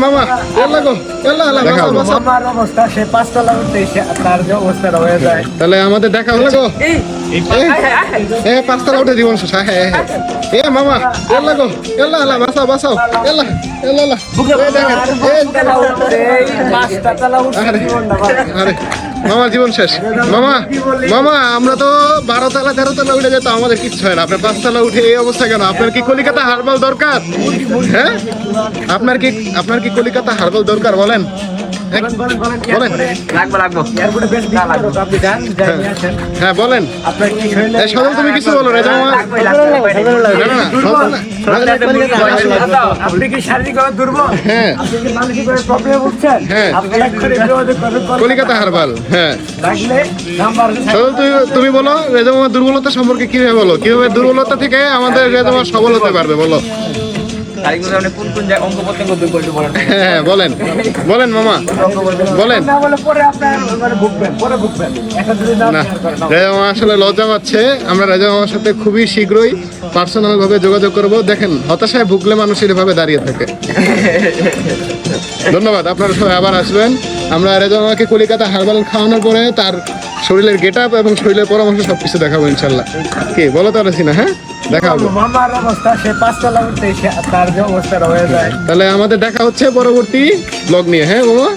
মামা এল্লা গো এল্লা এল্লা বাসাও বাসাও। আমার অবস্থা সে 5 তলা উঠতে তার যে অবস্থা হয়ে যায়। তাহলে আমাদের দেখা হলো গো। এ 5 তলা উঠে জীবন শেষ। হ্যাঁ হ্যাঁ এ মামা এল্লা গো এল্লা এল্লা বাসাও বাসাও এল্লা এল্লা এল্লা। আরে মামা জীবন শেষ। মামা মামা আমরা তো 12 তলা 13 তলা উঠে যেত, আমাদের কিচ্ছু হয় না। আপনার 5 তলা উঠে এই অবস্থা কেন? আপনার কি কলিকাতা হারবাল দরকার? হ্যাঁ আপনার কি কলিকাতা হারবাল দরকার বলেন? বলেন হ্যাঁ বলেন। সদল তুমি কিছু বলো রেজা মামা। আপনি কি শারীরিকভাবে দুর্বল? হ্যাঁ মানসিকভাবে প্রবলেম ভুগছেন? হ্যাঁ কলিকাতা হারবাল। হ্যাঁ সদল তুমি বলো রেজা মামার দুর্বলতা সম্পর্কে কিভাবে বলো, কিভাবে দুর্বলতা থেকে আমাদের রেজা মামা সবল হতে পারবে বলো। হ্যাঁ বলেন বলেন মামা বলেন। না রেজা মামা আসলে লজ্জা পাচ্ছে। আমরা রেজা মামার সাথে খুবই শীঘ্রই পার্সোনাল ভাবে যোগাযোগ করব। দেখেন হতাশায় ভুগলে মানুষ এভাবে দাঁড়িয়ে থাকে। ধন্যবাদ, আপনারা সবাই আবার আসবেন। আমরা রেজা মামাকে কলিকাতা হারবাল খাওয়ানোর পরে তার শরীরের গেট আপ এবং শরীরের পরামর্শ সবকিছু দেখাবো ইনশাল্লাহ। কি বলো তাহলে না? হ্যাঁ দেখা হবে। আমার অবস্থা সে 5 তলা উঠতে তার যে অবস্থা হয়ে যায়। তাহলে আমাদের দেখা হচ্ছে পরবর্তী ব্লগ নিয়ে। হ্যাঁ মামা।